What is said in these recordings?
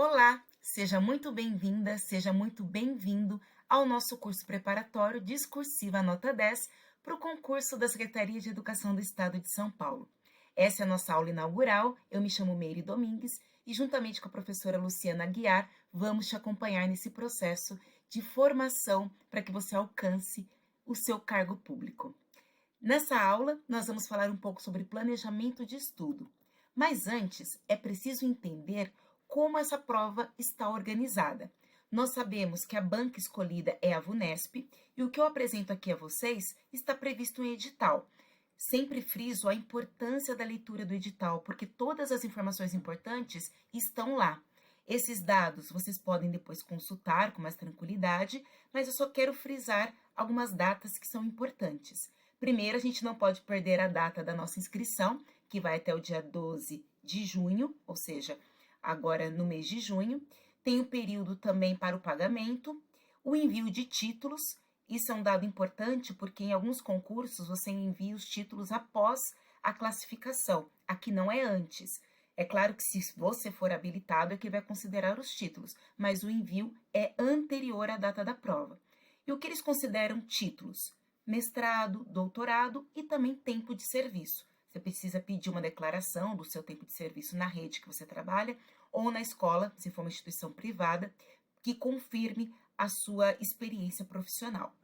Olá, seja muito bem-vinda, seja muito bem-vindo ao nosso curso preparatório Discursiva Nota 10 para o concurso da Secretaria de Educação do Estado de São Paulo. Essa é a nossa aula inaugural, eu me chamo Meire Domingues e juntamente com a professora Luciana Aguiar, vamos te acompanhar nesse processo de formação para que você alcance o seu cargo público. Nessa aula, nós vamos falar um pouco sobre planejamento de estudo. Mas antes, é preciso entender como essa prova está organizada. Nós sabemos que a banca escolhida é a VUNESP e o que eu apresento aqui a vocês está previsto em edital. Sempre friso a importância da leitura do edital, porque todas as informações importantes estão lá. Esses dados vocês podem depois consultar com mais tranquilidade, mas eu só quero frisar algumas datas que são importantes. Primeiro, a gente não pode perder a data da nossa inscrição, que vai até o dia 12 de junho, ou seja, agora no mês de junho. Tem o período também para o pagamento, o envio de títulos. Isso é um dado importante porque em alguns concursos você envia os títulos após a classificação. Aqui não é antes. É claro que se você for habilitado é que vai considerar os títulos, mas o envio é anterior à data da prova. E o que eles consideram títulos? Mestrado, doutorado e também tempo de serviço. Você precisa pedir uma declaração do seu tempo de serviço na rede que você trabalha ou na escola, se for uma instituição privada, que confirme a sua experiência profissional.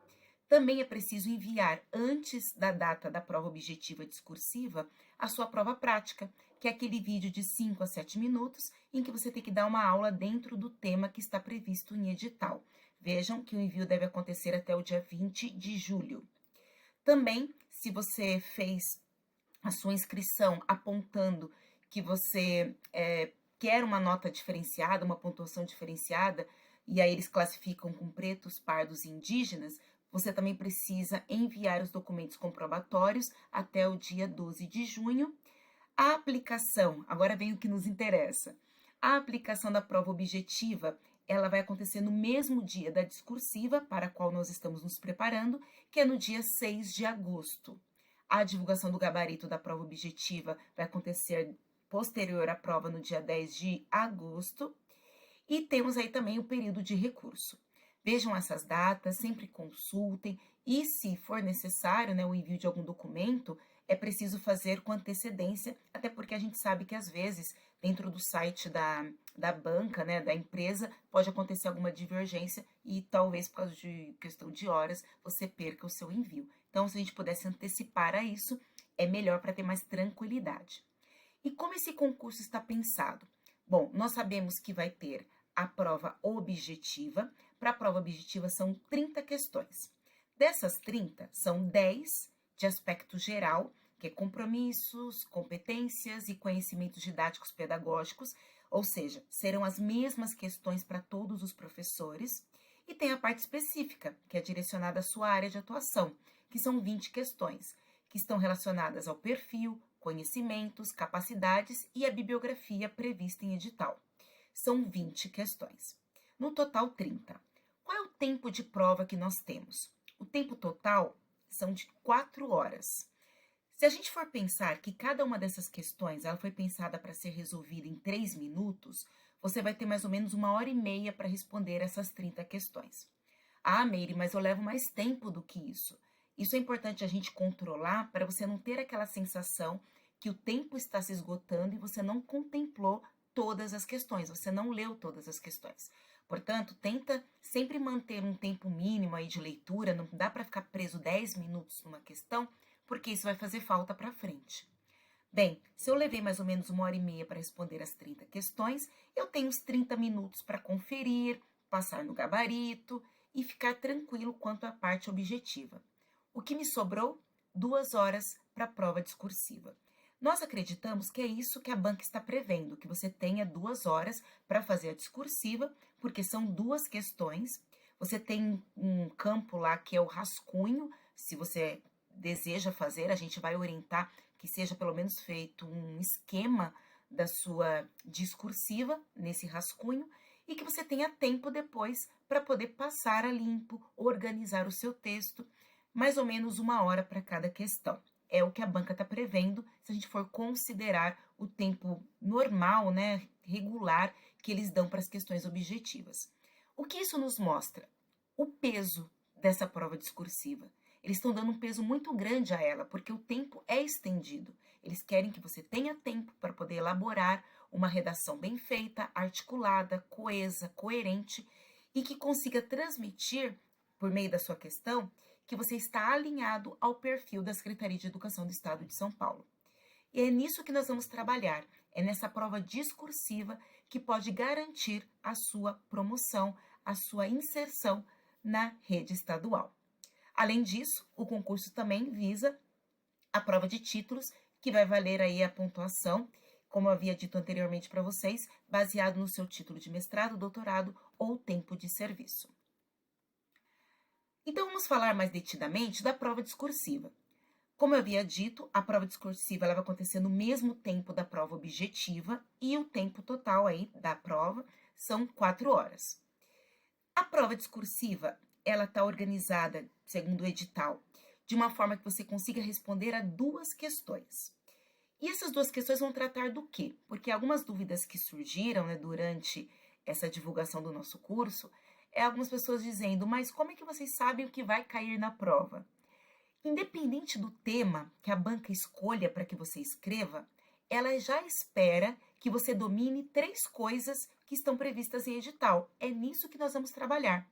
Também é preciso enviar, antes da data da prova objetiva discursiva, a sua prova prática, que é aquele vídeo de 5 a 7 minutos em que você tem que dar uma aula dentro do tema que está previsto em edital. Vejam que o envio deve acontecer até o dia 20 de julho. Também, se você fez a sua inscrição apontando que você quer uma nota diferenciada, uma pontuação diferenciada, e aí eles classificam com pretos, pardos e indígenas, você também precisa enviar os documentos comprobatórios até o dia 12 de junho. A aplicação, agora vem o que nos interessa. A aplicação da prova objetiva, ela vai acontecer no mesmo dia da discursiva, para a qual nós estamos nos preparando, que é no dia 6 de agosto. A divulgação do gabarito da prova objetiva vai acontecer posterior à prova no dia 10 de agosto. E temos aí também o período de recurso. Vejam essas datas, sempre consultem e, se for necessário, o envio de algum documento, é preciso fazer com antecedência, até porque a gente sabe que, às vezes, dentro do site da banca, da empresa, pode acontecer alguma divergência e, talvez, por causa de questão de horas, você perca o seu envio. Então, se a gente pudesse antecipar a isso, é melhor para ter mais tranquilidade. E como esse concurso está pensado? Bom, nós sabemos que vai ter a prova objetiva. Para a prova objetiva são 30 questões. Dessas 30, são 10 de aspecto geral, que é compromissos, competências e conhecimentos didáticos pedagógicos, ou seja, serão as mesmas questões para todos os professores. E tem a parte específica, que é direcionada à sua área de atuação, que são 20 questões, que estão relacionadas ao perfil, conhecimentos, capacidades e a bibliografia prevista em edital. São 20 questões. No total, 30. Qual é o tempo de prova que nós temos? O tempo total são de 4 horas. Se a gente for pensar que cada uma dessas questões ela foi pensada para ser resolvida em 3 minutos, você vai ter mais ou menos 1h30 para responder essas 30 questões. Ah, Meire, mas eu levo mais tempo do que isso. Isso é importante a gente controlar para você não ter aquela sensação que o tempo está se esgotando e você não contemplou todas as questões, você não leu todas as questões. Portanto, tenta sempre manter um tempo mínimo aí de leitura, não dá para ficar preso 10 minutos numa questão, porque isso vai fazer falta para frente. Bem, se eu levei mais ou menos 1h30 para responder as 30 questões, eu tenho os 30 minutos para conferir, passar no gabarito e ficar tranquilo quanto à parte objetiva. O que me sobrou? 2 horas para a prova discursiva. Nós acreditamos que é isso que a banca está prevendo, que você tenha 2 horas para fazer a discursiva, porque são 2 questões. Você tem um campo lá que é o rascunho, se você deseja fazer, a gente vai orientar que seja pelo menos feito um esquema da sua discursiva nesse rascunho e que você tenha tempo depois para poder passar a limpo, organizar o seu texto, mais ou menos 1 hora para cada questão. É o que a banca está prevendo, se a gente for considerar o tempo normal, regular, que eles dão para as questões objetivas. O que isso nos mostra? O peso dessa prova discursiva. Eles estão dando um peso muito grande a ela, porque o tempo é estendido. Eles querem que você tenha tempo para poder elaborar uma redação bem feita, articulada, coesa, coerente e que consiga transmitir, por meio da sua questão, que você está alinhado ao perfil da Secretaria de Educação do Estado de São Paulo. E é nisso que nós vamos trabalhar, é nessa prova discursiva que pode garantir a sua promoção, a sua inserção na rede estadual. Além disso, o concurso também visa a prova de títulos, que vai valer aí a pontuação, como eu havia dito anteriormente para vocês, baseado no seu título de mestrado, doutorado ou tempo de serviço. Então, vamos falar mais detidamente da prova discursiva. Como eu havia dito, a prova discursiva ela vai acontecer no mesmo tempo da prova objetiva e o tempo total aí da prova são 4 horas. A prova discursiva, ela está organizada, segundo o edital, de uma forma que você consiga responder a 2 questões. E essas 2 questões vão tratar do quê? Porque algumas dúvidas que surgiram, né, durante essa divulgação do nosso curso, algumas pessoas dizendo, mas como é que vocês sabem o que vai cair na prova? Independente do tema que a banca escolha para que você escreva, ela já espera que você domine 3 coisas que estão previstas em edital. É nisso que nós vamos trabalhar.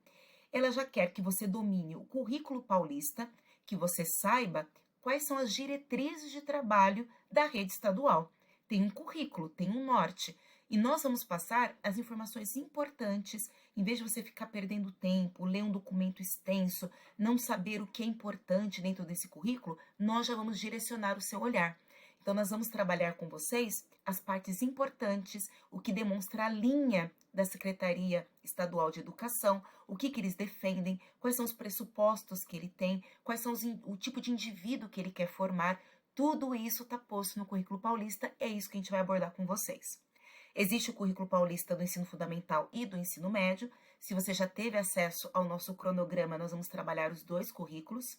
Ela já quer que você domine o currículo paulista, que você saiba quais são as diretrizes de trabalho da rede estadual. Tem um currículo, tem um norte. E nós vamos passar as informações importantes, em vez de você ficar perdendo tempo, ler um documento extenso, não saber o que é importante dentro desse currículo, nós já vamos direcionar o seu olhar. Então, nós vamos trabalhar com vocês as partes importantes, o que demonstra a linha da Secretaria Estadual de Educação, o que eles defendem, quais são os pressupostos que ele tem, quais são o tipo de indivíduo que ele quer formar. Tudo isso está posto no currículo paulista, é isso que a gente vai abordar com vocês. Existe o currículo paulista do ensino fundamental e do ensino médio. Se você já teve acesso ao nosso cronograma, nós vamos trabalhar os 2 currículos.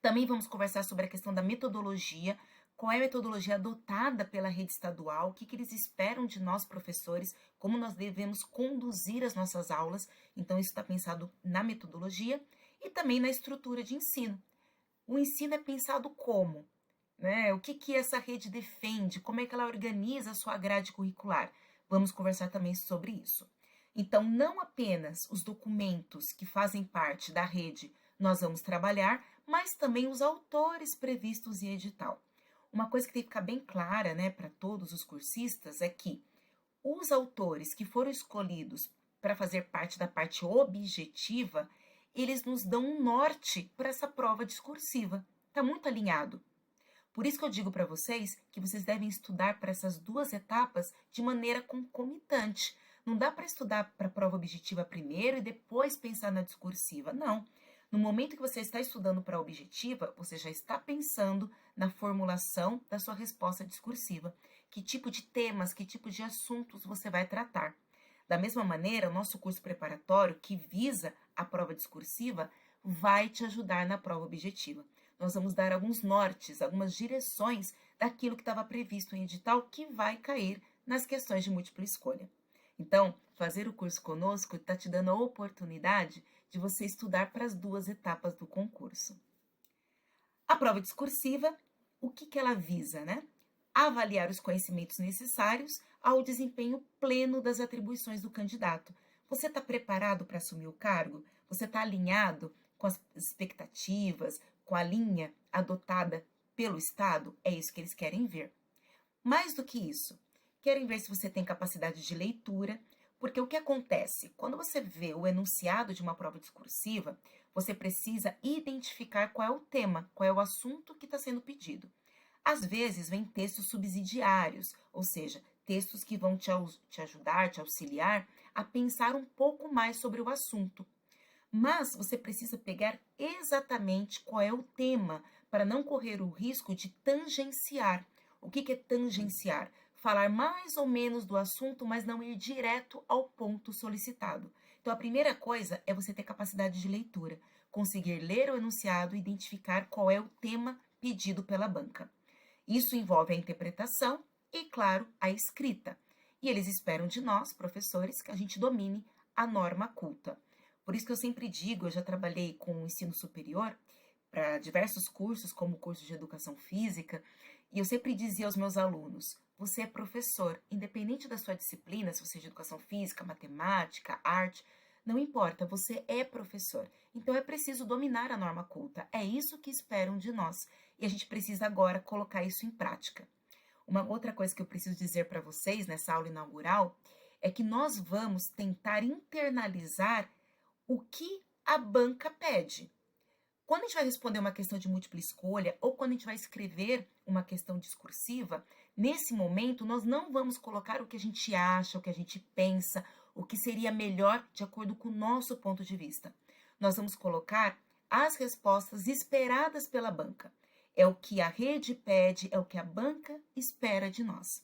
Também vamos conversar sobre a questão da metodologia, qual é a metodologia adotada pela rede estadual, o que eles esperam de nós, professores, como nós devemos conduzir as nossas aulas. Então, isso está pensado na metodologia e também na estrutura de ensino. O ensino é pensado como? Né? O que essa rede defende? Como é que ela organiza a sua grade curricular? Vamos conversar também sobre isso. Então, não apenas os documentos que fazem parte da rede nós vamos trabalhar, mas também os autores previstos em edital. Uma coisa que tem que ficar bem clara, né, para todos os cursistas é que os autores que foram escolhidos para fazer parte da parte objetiva, eles nos dão um norte para essa prova discursiva. Está muito alinhado. Por isso que eu digo para vocês que vocês devem estudar para essas 2 etapas de maneira concomitante. Não dá para estudar para a prova objetiva primeiro e depois pensar na discursiva. Não. No momento que você está estudando para a objetiva, você já está pensando na formulação da sua resposta discursiva. Que tipo de temas, que tipo de assuntos você vai tratar. Da mesma maneira, o nosso curso preparatório, que visa a prova discursiva, vai te ajudar na prova objetiva. Nós vamos dar alguns nortes, algumas direções daquilo que estava previsto em edital que vai cair nas questões de múltipla escolha. Então, fazer o curso conosco está te dando a oportunidade de você estudar para as 2 etapas do concurso. A prova discursiva, o que ela visa, né? Avaliar os conhecimentos necessários ao desempenho pleno das atribuições do candidato. Você está preparado para assumir o cargo? Você está alinhado com as expectativas, com a linha adotada pelo Estado? É isso que eles querem ver. Mais do que isso, querem ver se você tem capacidade de leitura, porque o que acontece? Quando você vê o enunciado de uma prova discursiva, você precisa identificar qual é o tema, qual é o assunto que está sendo pedido. Às vezes, vem textos subsidiários, ou seja, textos que vão te ajudar, te auxiliar a pensar um pouco mais sobre o assunto. Mas você precisa pegar exatamente qual é o tema para não correr o risco de tangenciar. O que é tangenciar? Falar mais ou menos do assunto, mas não ir direto ao ponto solicitado. Então, a primeira coisa é você ter capacidade de leitura, conseguir ler o enunciado e identificar qual é o tema pedido pela banca. Isso envolve a interpretação e, claro, a escrita. E eles esperam de nós, professores, que a gente domine a norma culta. Por isso que eu sempre digo, eu já trabalhei com o ensino superior para diversos cursos, como o curso de educação física, e eu sempre dizia aos meus alunos: você é professor, independente da sua disciplina, se você é de educação física, matemática, arte, não importa, você é professor. Então é preciso dominar a norma culta. É isso que esperam de nós. E a gente precisa agora colocar isso em prática. Uma outra coisa que eu preciso dizer para vocês nessa aula inaugural é que nós vamos tentar internalizar o que a banca pede. Quando a gente vai responder uma questão de múltipla escolha ou quando a gente vai escrever uma questão discursiva, nesse momento nós não vamos colocar o que a gente acha, o que a gente pensa, o que seria melhor de acordo com o nosso ponto de vista. Nós vamos colocar as respostas esperadas pela banca. É o que a rede pede, é o que a banca espera de nós.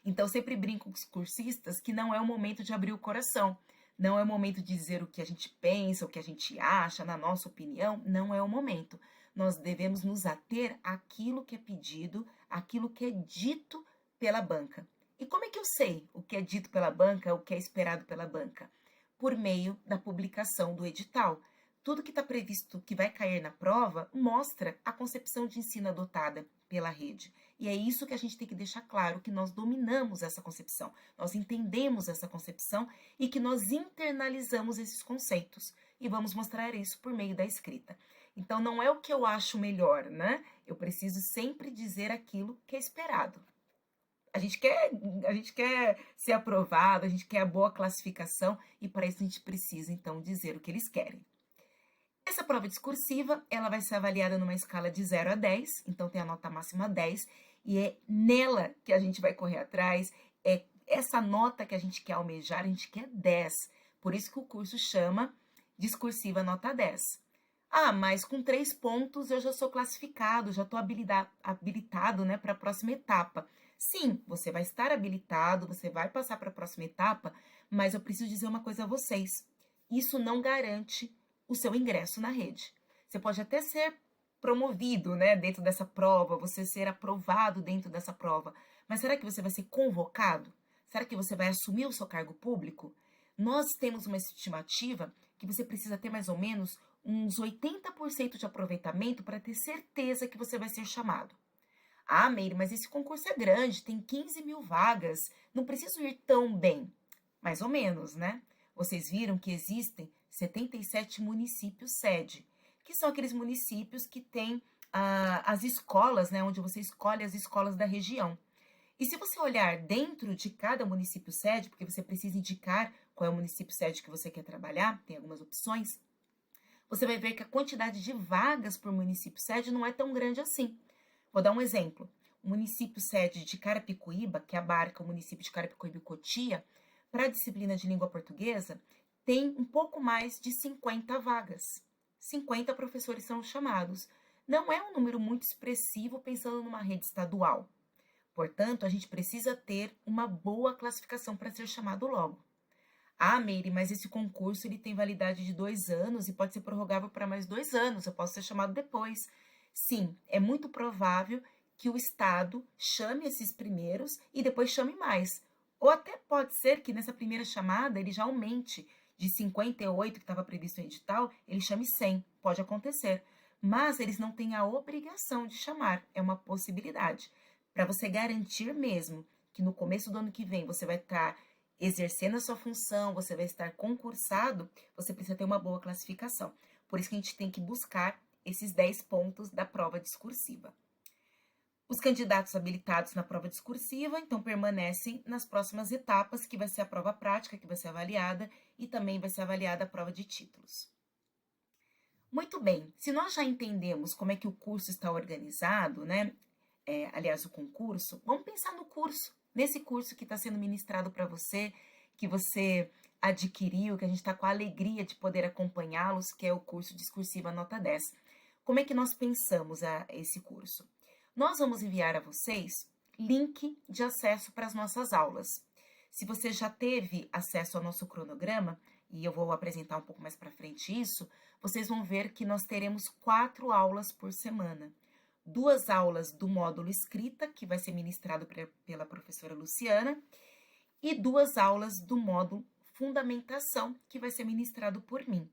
Então, sempre brinco com os cursistas que não é o momento de abrir o coração. Não é o momento de dizer o que a gente pensa, o que a gente acha, na nossa opinião. Não é o momento. Nós devemos nos ater àquilo que é pedido, àquilo que é dito pela banca. E como é que eu sei o que é dito pela banca, o que é esperado pela banca? Por meio da publicação do edital. Tudo que está previsto que vai cair na prova mostra a concepção de ensino adotada pela rede. E é isso que a gente tem que deixar claro, que nós dominamos essa concepção, nós entendemos essa concepção e que nós internalizamos esses conceitos. E vamos mostrar isso por meio da escrita. Então, não é o que eu acho melhor, né? Eu preciso sempre dizer aquilo que é esperado. A gente quer ser aprovado, a gente quer a boa classificação e para isso a gente precisa, então, dizer o que eles querem. Essa prova discursiva, ela vai ser avaliada numa escala de 0 a 10, então tem a nota máxima 10, e é nela que a gente vai correr atrás, é essa nota que a gente quer almejar, a gente quer 10. Por isso que o curso chama Discursiva Nota 10. Ah, mas com 3 pontos eu já sou classificado, já estou habilitado, né, para a próxima etapa. Sim, você vai estar habilitado, você vai passar para a próxima etapa, mas eu preciso dizer uma coisa a vocês. Isso não garante o seu ingresso na rede. Você pode até ser promovido, né, dentro dessa prova, você ser aprovado dentro dessa prova, mas será que você vai ser convocado? Será que você vai assumir o seu cargo público? Nós temos uma estimativa que você precisa ter mais ou menos uns 80% de aproveitamento para ter certeza que você vai ser chamado. Ah, Meire, mas esse concurso é grande, tem 15 mil vagas, não preciso ir tão bem. Mais ou menos, né? Vocês viram que existem 77 municípios sede, que são aqueles municípios que têm as escolas, né, onde você escolhe as escolas da região. E se você olhar dentro de cada município sede, porque você precisa indicar qual é o município sede que você quer trabalhar, tem algumas opções, você vai ver que a quantidade de vagas por município sede não é tão grande assim. Vou dar um exemplo. O município sede de Carapicuíba, que abarca o município de Carapicuíba e Cotia, para a disciplina de língua portuguesa, tem um pouco mais de 50 vagas. 50 professores são chamados. Não é um número muito expressivo pensando numa rede estadual. Portanto, a gente precisa ter uma boa classificação para ser chamado logo. Ah, Meire, mas esse concurso ele tem validade de 2 anos e pode ser prorrogável para mais 2 anos, eu posso ser chamado depois. Sim, é muito provável que o Estado chame esses primeiros e depois chame mais. Ou até pode ser que nessa primeira chamada ele já aumente de 58 que estava previsto no edital, ele chame 100, pode acontecer. Mas eles não têm a obrigação de chamar, é uma possibilidade. Para você garantir mesmo que no começo do ano que vem você vai estar exercendo a sua função, você vai estar concursado, você precisa ter uma boa classificação. Por isso que a gente tem que buscar esses 10 pontos da prova discursiva. Os candidatos habilitados na prova discursiva, então, permanecem nas próximas etapas, que vai ser a prova prática, que vai ser avaliada, e também vai ser avaliada a prova de títulos. Muito bem, se nós já entendemos como é que o curso está organizado, né? Aliás, o concurso, vamos pensar no curso, nesse curso que está sendo ministrado para você, que você adquiriu, que a gente está com a alegria de poder acompanhá-los, que é o curso Discursiva Nota 10. Como é que nós pensamos esse curso? Nós vamos enviar a vocês link de acesso para as nossas aulas. Se você já teve acesso ao nosso cronograma, e eu vou apresentar um pouco mais para frente isso, vocês vão ver que nós teremos 4 aulas por semana. 2 aulas do módulo escrita, que vai ser ministrado pela professora Luciana, e 2 aulas do módulo Fundamentação, que vai ser ministrado por mim.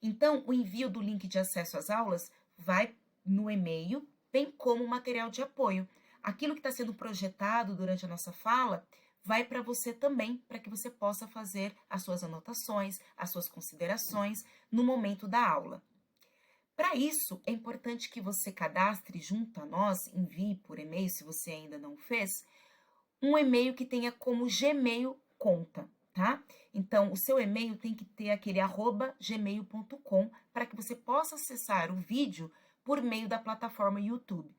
Então, o envio do link de acesso às aulas vai no e-mail, bem como o material de apoio. Aquilo que está sendo projetado durante a nossa fala vai para você também, para que você possa fazer as suas anotações, as suas considerações no momento da aula. Para isso, é importante que você cadastre junto a nós, envie por e-mail, se você ainda não fez, um e-mail que tenha como Gmail conta, tá? Então, o seu e-mail tem que ter aquele @gmail.com para que você possa acessar o vídeo por meio da plataforma YouTube.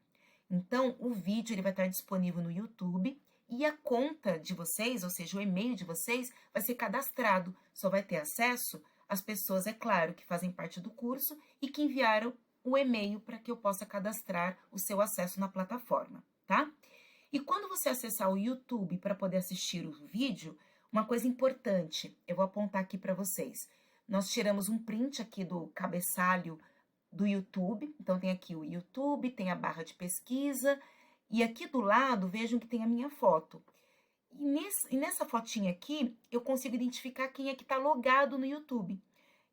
Então, o vídeo ele vai estar disponível no YouTube e a conta de vocês, ou seja, o e-mail de vocês, vai ser cadastrado. Só vai ter acesso as pessoas, é claro, que fazem parte do curso e que enviaram o e-mail para que eu possa cadastrar o seu acesso na plataforma, tá? E quando você acessar o YouTube para poder assistir o vídeo, uma coisa importante, eu vou apontar aqui para vocês. Nós tiramos um print aqui do cabeçalho do YouTube, então tem aqui o YouTube, tem a barra de pesquisa, e aqui do lado vejam que tem a minha foto. E nessa fotinha aqui, eu consigo identificar quem é que está logado no YouTube.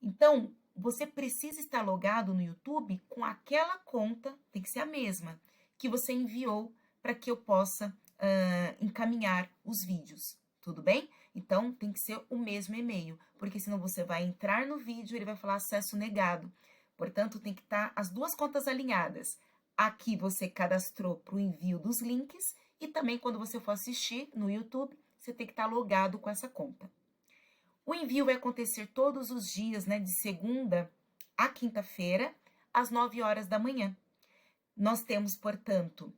Então, você precisa estar logado no YouTube com aquela conta, tem que ser a mesma, que você enviou para que eu possa encaminhar os vídeos, tudo bem? Então, tem que ser o mesmo e-mail, porque senão você vai entrar no vídeo e ele vai falar acesso negado. Portanto, tem que estar as duas contas alinhadas. Aqui você cadastrou para o envio dos links e também quando você for assistir no YouTube, você tem que estar logado com essa conta. O envio vai acontecer todos os dias, né, de segunda a quinta-feira, às 9 horas da manhã. Nós temos, portanto,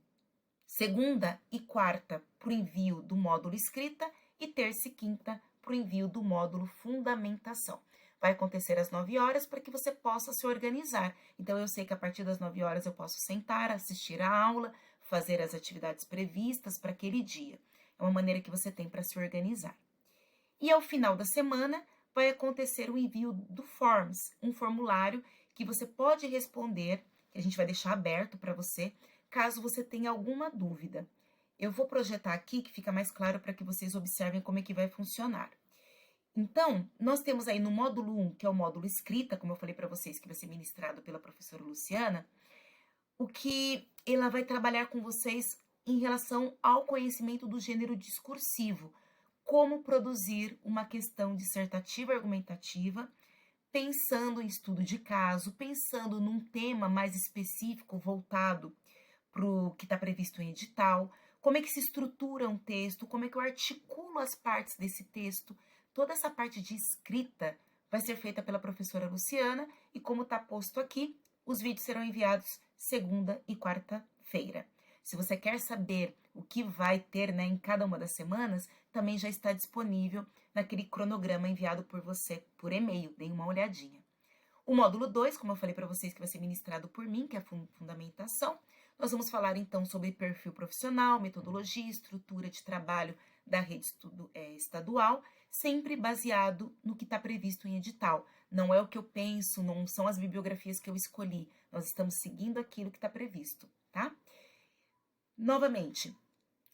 segunda e quarta para o envio do módulo escrita e terça e quinta para o envio do módulo fundamentação. Vai acontecer às 9 horas para que você possa se organizar. Então, eu sei que a partir das 9 horas eu posso sentar, assistir a aula, fazer as atividades previstas para aquele dia. É uma maneira que você tem para se organizar. E ao final da semana vai acontecer o envio do Forms, um formulário que você pode responder, que a gente vai deixar aberto para você, caso você tenha alguma dúvida. Eu vou projetar aqui que fica mais claro para que vocês observem como é que vai funcionar. Então, nós temos aí no módulo 1, que é o módulo escrita, como eu falei para vocês, que vai ser ministrado pela professora Luciana, o que ela vai trabalhar com vocês em relação ao conhecimento do gênero discursivo, como produzir uma questão dissertativa argumentativa, pensando em estudo de caso, pensando num tema mais específico voltado para o que está previsto em edital, como é que se estrutura um texto, como é que eu articulo as partes desse texto. Toda essa parte de escrita vai ser feita pela professora Luciana e, como está posto aqui, os vídeos serão enviados segunda e quarta-feira. Se você quer saber o que vai ter, né, em cada uma das semanas, também já está disponível naquele cronograma enviado por você por e-mail. Deem uma olhadinha. O módulo 2, como eu falei para vocês, que vai ser ministrado por mim, que é a fundamentação. Nós vamos falar, então, sobre perfil profissional, metodologia, estrutura de trabalho da rede estadual, sempre baseado no que está previsto em edital. Não é o que eu penso, não são as bibliografias que eu escolhi. Nós estamos seguindo aquilo que está previsto, tá? Novamente,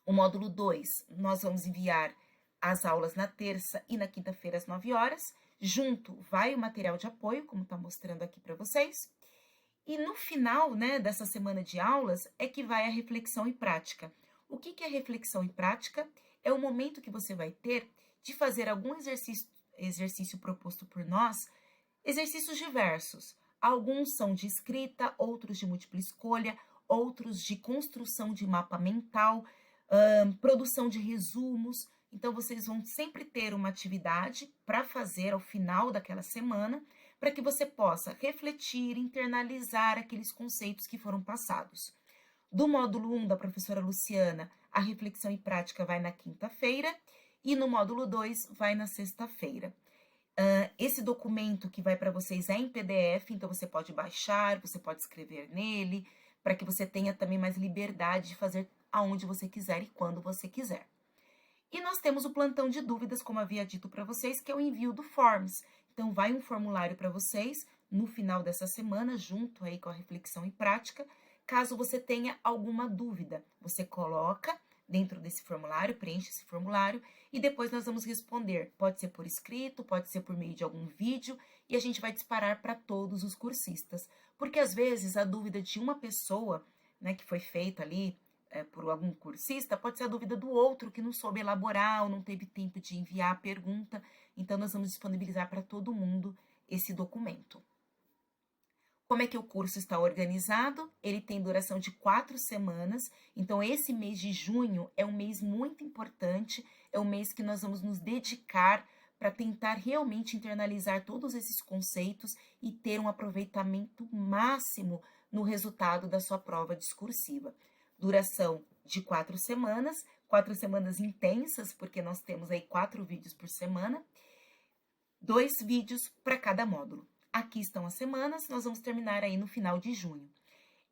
o módulo 2, nós vamos enviar as aulas na terça e na quinta-feira às 9 horas. Junto vai o material de apoio, como está mostrando aqui para vocês. E no final, né, dessa semana de aulas é que vai a reflexão e prática. O que é reflexão e prática? É o momento que você vai ter de fazer algum exercício proposto por nós, exercícios diversos. Alguns são de escrita, outros de múltipla escolha, outros de construção de mapa mental, produção de resumos. Então, vocês vão sempre ter uma atividade para fazer ao final daquela semana, para que você possa refletir, internalizar aqueles conceitos que foram passados. Do módulo 1 da professora Luciana, a reflexão e prática vai na quinta-feira e no módulo 2 vai na sexta-feira. Esse documento que vai para vocês é em PDF, então você pode baixar, você pode escrever nele, para que você tenha também mais liberdade de fazer aonde você quiser e quando você quiser. E nós temos o plantão de dúvidas, como havia dito para vocês, que é o envio do Forms. Então, vai um formulário para vocês no final dessa semana, junto aí com a reflexão e prática. Caso você tenha alguma dúvida, você coloca dentro desse formulário, preenche esse formulário e depois nós vamos responder. Pode ser por escrito, pode ser por meio de algum vídeo e a gente vai disparar para todos os cursistas. Porque às vezes a dúvida de uma pessoa, né, que foi feita ali por algum cursista, pode ser a dúvida do outro que não soube elaborar ou não teve tempo de enviar a pergunta. Então nós vamos disponibilizar para todo mundo esse documento. Como é que o curso está organizado? Ele tem duração de 4 semanas, então esse mês de junho é um mês muito importante, é um mês que nós vamos nos dedicar para tentar realmente internalizar todos esses conceitos e ter um aproveitamento máximo no resultado da sua prova discursiva. Duração de 4 semanas intensas, porque nós temos aí 4 vídeos por semana, 2 vídeos para cada módulo. Aqui estão as semanas, nós vamos terminar aí no final de junho.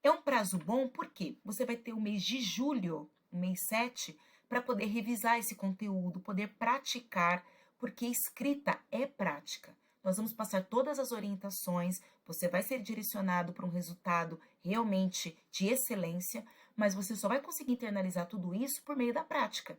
É um prazo bom porque você vai ter o mês de julho, o mês 7, para poder revisar esse conteúdo, poder praticar, porque escrita é prática. Nós vamos passar todas as orientações, você vai ser direcionado para um resultado realmente de excelência, mas você só vai conseguir internalizar tudo isso por meio da prática.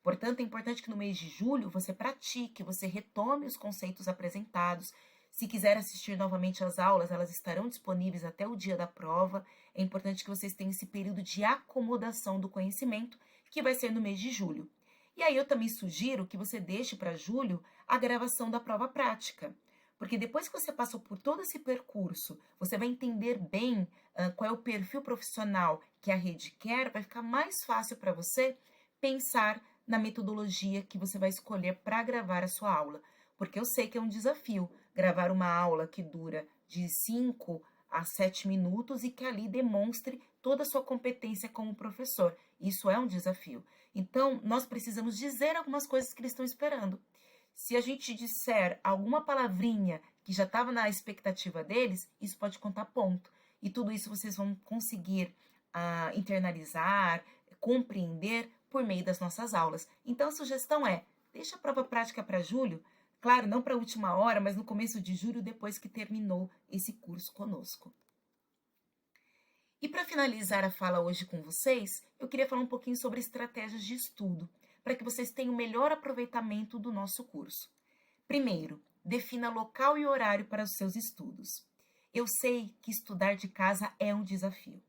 Portanto, é importante que no mês de julho você pratique, você retome os conceitos apresentados. Se quiser assistir novamente às aulas, elas estarão disponíveis até o dia da prova. É importante que vocês tenham esse período de acomodação do conhecimento, que vai ser no mês de julho. E aí eu também sugiro que você deixe para julho a gravação da prova prática. Porque depois que você passou por todo esse percurso, você vai entender bem qual é o perfil profissional que a rede quer, vai ficar mais fácil para você pensar na metodologia que você vai escolher para gravar a sua aula. Porque eu sei que é um desafio gravar uma aula que dura de 5 a 7 minutos e que ali demonstre toda a sua competência como professor. Isso é um desafio. Então, nós precisamos dizer algumas coisas que eles estão esperando. Se a gente disser alguma palavrinha que já estava na expectativa deles, isso pode contar ponto. E tudo isso vocês vão conseguir internalizar, compreender por meio das nossas aulas. Então, a sugestão é, deixa a prova prática para julho, claro, não para a última hora, mas no começo de julho, depois que terminou esse curso conosco. E para finalizar a fala hoje com vocês, eu queria falar um pouquinho sobre estratégias de estudo, para que vocês tenham o melhor aproveitamento do nosso curso. Primeiro, defina local e horário para os seus estudos. Eu sei que estudar de casa é um desafio,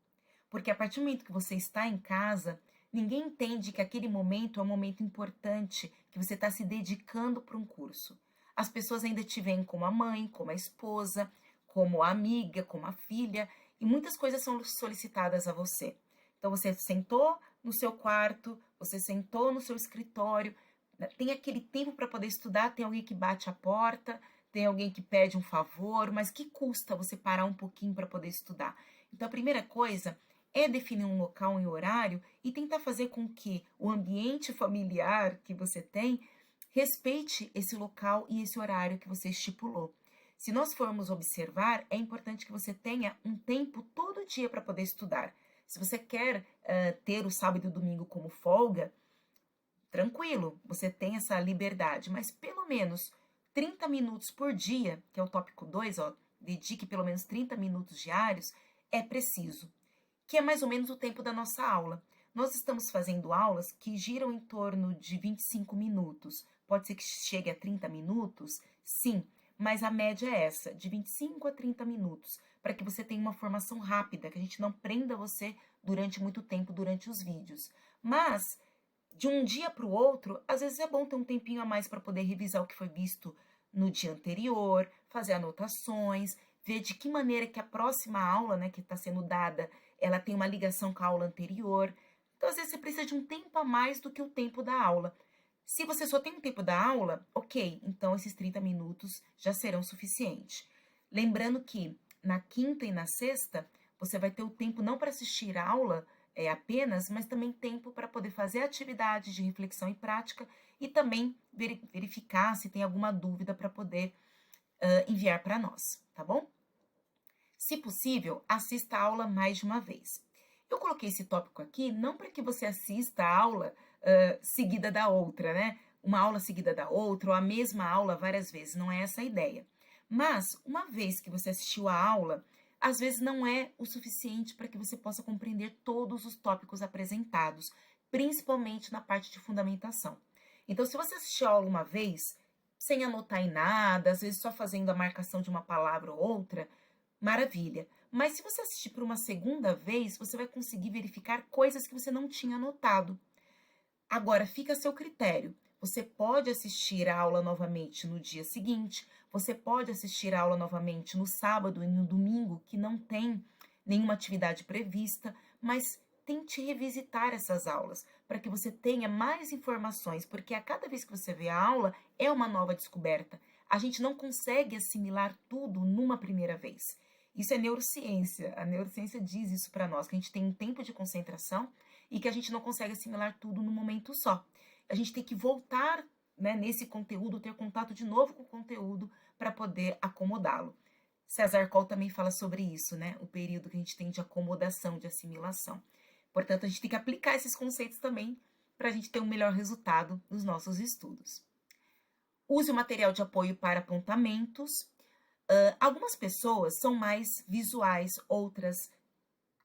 porque a partir do momento que você está em casa, ninguém entende que aquele momento é um momento importante, que você está se dedicando para um curso. As pessoas ainda te veem como a mãe, como a esposa, como a amiga, como a filha, e muitas coisas são solicitadas a você. Então, você sentou no seu quarto, você sentou no seu escritório, tem aquele tempo para poder estudar, tem alguém que bate a porta, tem alguém que pede um favor, mas que custa você parar um pouquinho para poder estudar? Então, a primeira coisa é definir um local e horário e tentar fazer com que o ambiente familiar que você tem respeite esse local e esse horário que você estipulou. Se nós formos observar, é importante que você tenha um tempo todo dia para poder estudar. Se você quer ter o sábado e o domingo como folga, tranquilo, você tem essa liberdade, mas pelo menos 30 minutos por dia, que é o tópico 2, dedique pelo menos 30 minutos diários, é preciso, que é mais ou menos o tempo da nossa aula. Nós estamos fazendo aulas que giram em torno de 25 minutos. Pode ser que chegue a 30 minutos? Sim, mas a média é essa, de 25 a 30 minutos, para que você tenha uma formação rápida, que a gente não prenda você durante muito tempo, durante os vídeos. Mas, de um dia para o outro, às vezes é bom ter um tempinho a mais para poder revisar o que foi visto no dia anterior, fazer anotações, ver de que maneira que a próxima aula, né, que está sendo dada, ela tem uma ligação com a aula anterior. Então, às vezes, você precisa de um tempo a mais do que o tempo da aula. Se você só tem um tempo da aula, ok, então esses 30 minutos já serão suficientes. Lembrando que na quinta e na sexta, você vai ter o tempo não para assistir a aula apenas, mas também tempo para poder fazer atividades de reflexão e prática e também verificar se tem alguma dúvida para poder enviar para nós, tá bom? Se possível, assista a aula mais de uma vez. Eu coloquei esse tópico aqui não para que você assista a aula seguida da outra, né? Uma aula seguida da outra, ou a mesma aula várias vezes, não é essa a ideia. Mas, uma vez que você assistiu a aula, às vezes não é o suficiente para que você possa compreender todos os tópicos apresentados. principalmente na parte de fundamentação. Então, se você assistir a aula uma vez, sem anotar em nada, às vezes só fazendo a marcação de uma palavra ou outra, maravilha. Mas se você assistir por uma segunda vez, você vai conseguir verificar coisas que você não tinha anotado. Agora, fica a seu critério. Você pode assistir a aula novamente no dia seguinte, você pode assistir a aula novamente no sábado e no domingo, que não tem nenhuma atividade prevista, mas tente revisitar essas aulas para que você tenha mais informações, porque a cada vez que você vê a aula é uma nova descoberta. A gente não consegue assimilar tudo numa primeira vez. Isso é neurociência. A neurociência diz isso para nós, que a gente tem um tempo de concentração e que a gente não consegue assimilar tudo no momento só. A gente tem que voltar, né, nesse conteúdo, ter contato de novo com o conteúdo para poder acomodá-lo. César Coll também fala sobre isso, né? O período que a gente tem de acomodação, de assimilação. Portanto, a gente tem que aplicar esses conceitos também para a gente ter um melhor resultado nos nossos estudos. Use o material de apoio para apontamentos. Algumas pessoas são mais visuais, outras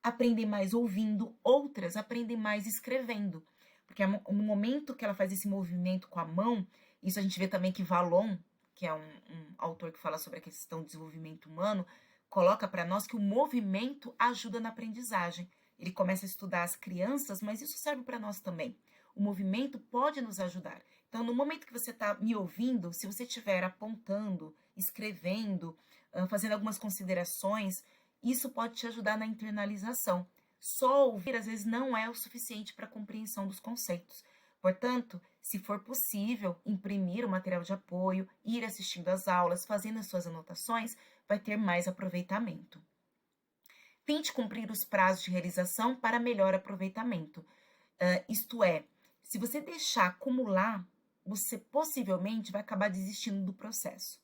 aprendem mais ouvindo, outras aprendem mais escrevendo. Porque no momento que ela faz esse movimento com a mão, isso a gente vê também que Vallon, que é um autor que fala sobre a questão do desenvolvimento humano, coloca para nós que o movimento ajuda na aprendizagem. Ele começa a estudar as crianças, mas isso serve para nós também. O movimento pode nos ajudar. Então, no momento que você está me ouvindo, se você estiver apontando, escrevendo, fazendo algumas considerações, isso pode te ajudar na internalização. Só ouvir, às vezes, não é o suficiente para a compreensão dos conceitos. Portanto, se for possível, imprimir o material de apoio, ir assistindo às aulas, fazendo as suas anotações, vai ter mais aproveitamento. Tente cumprir os prazos de realização para melhor aproveitamento. Isto é, se você deixar acumular, você possivelmente vai acabar desistindo do processo.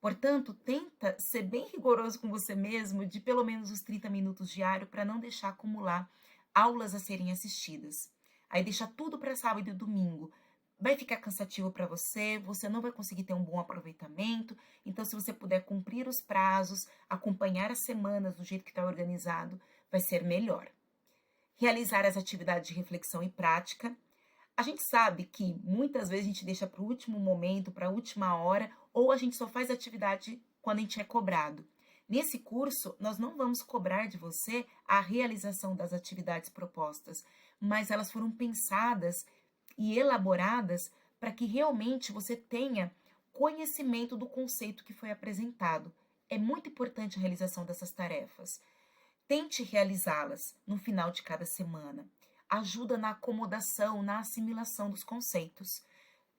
Portanto, tenta ser bem rigoroso com você mesmo de pelo menos os 30 minutos diário para não deixar acumular aulas a serem assistidas. Aí deixa tudo para sábado e domingo. Vai ficar cansativo para você, você não vai conseguir ter um bom aproveitamento. Então, se você puder cumprir os prazos, acompanhar as semanas do jeito que está organizado, vai ser melhor. Realizar as atividades de reflexão e prática. A gente sabe que muitas vezes a gente deixa para o último momento, para a última hora, ou a gente só faz atividade quando a gente é cobrado. Nesse curso, nós não vamos cobrar de você a realização das atividades propostas, mas elas foram pensadas e elaboradas para que realmente você tenha conhecimento do conceito que foi apresentado. É muito importante a realização dessas tarefas. Tente realizá-las no final de cada semana. Ajuda na acomodação, na assimilação dos conceitos.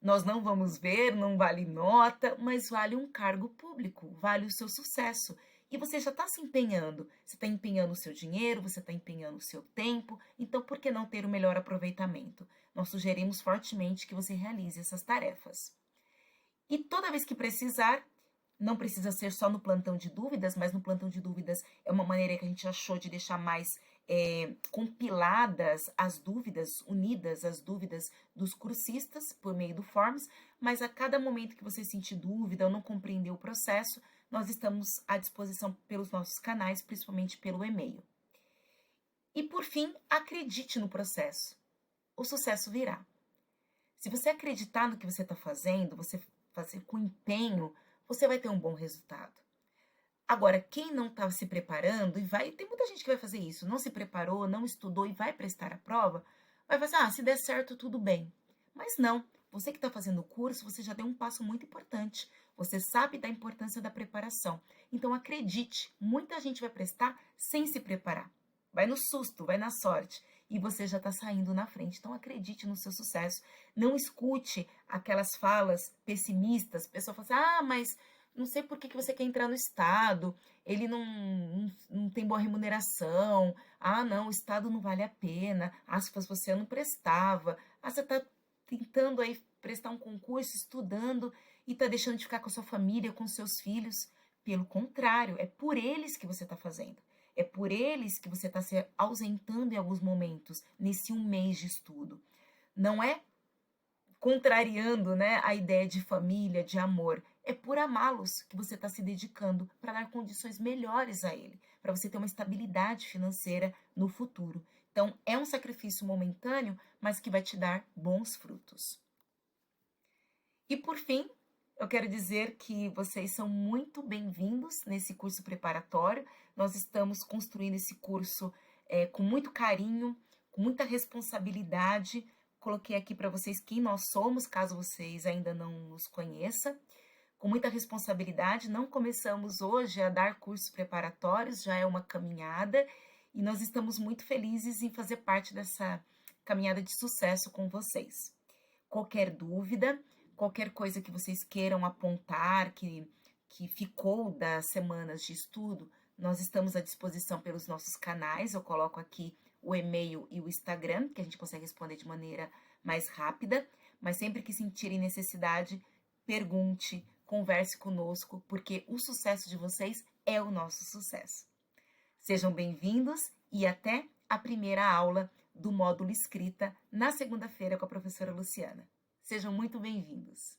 Nós não vamos ver, não vale nota, mas vale um cargo público, vale o seu sucesso. E você já está se empenhando. Você está empenhando o seu dinheiro, você está empenhando o seu tempo. Então, por que não ter o melhor aproveitamento? Nós sugerimos fortemente que você realize essas tarefas. E toda vez que precisar, não precisa ser só no plantão de dúvidas, mas no plantão de dúvidas é uma maneira que a gente achou de deixar mais compiladas as dúvidas, unidas as dúvidas dos cursistas por meio do Forms, mas a cada momento que você sentir dúvida ou não compreender o processo, nós estamos à disposição pelos nossos canais, principalmente pelo e-mail. E por fim, acredite no processo. O sucesso virá. Se você acreditar no que você está fazendo, você fazer com empenho, você vai ter um bom resultado. Agora, quem não está se preparando, tem muita gente que vai fazer isso, não se preparou, não estudou e vai prestar a prova, vai fazer, se der certo, tudo bem. Mas não, você que está fazendo o curso, você já deu um passo muito importante. Você sabe da importância da preparação. Então, acredite, muita gente vai prestar sem se preparar. Vai no susto, vai na sorte. E você já está saindo na frente. Então, acredite no seu sucesso. Não escute aquelas falas pessimistas. A pessoa fala assim, mas não sei por que você quer entrar no Estado, ele não tem boa remuneração, não, o Estado não vale a pena, se fosse você não prestava, você está tentando aí prestar um concurso, estudando e está deixando de ficar com a sua família, com seus filhos. Pelo contrário, é por eles que você está fazendo, é por eles que você está se ausentando em alguns momentos, nesse 1 mês de estudo. Não é contrariando, né, a ideia de família, de amor. É por amá-los que você está se dedicando para dar condições melhores a ele, para você ter uma estabilidade financeira no futuro. Então, é um sacrifício momentâneo, mas que vai te dar bons frutos. E por fim, eu quero dizer que vocês são muito bem-vindos nesse curso preparatório. Nós estamos construindo esse curso com muito carinho, com muita responsabilidade. Coloquei aqui para vocês quem nós somos, caso vocês ainda não nos conheçam. Com muita responsabilidade, não começamos hoje a dar cursos preparatórios, já é uma caminhada e nós estamos muito felizes em fazer parte dessa caminhada de sucesso com vocês. Qualquer dúvida, qualquer coisa que vocês queiram apontar, que ficou das semanas de estudo, nós estamos à disposição pelos nossos canais. Eu coloco aqui o e-mail e o Instagram, que a gente consegue responder de maneira mais rápida, mas sempre que sentirem necessidade, pergunte, converse conosco, porque o sucesso de vocês é o nosso sucesso. Sejam bem-vindos e até a primeira aula do módulo escrita na segunda-feira com a professora Luciana. Sejam muito bem-vindos.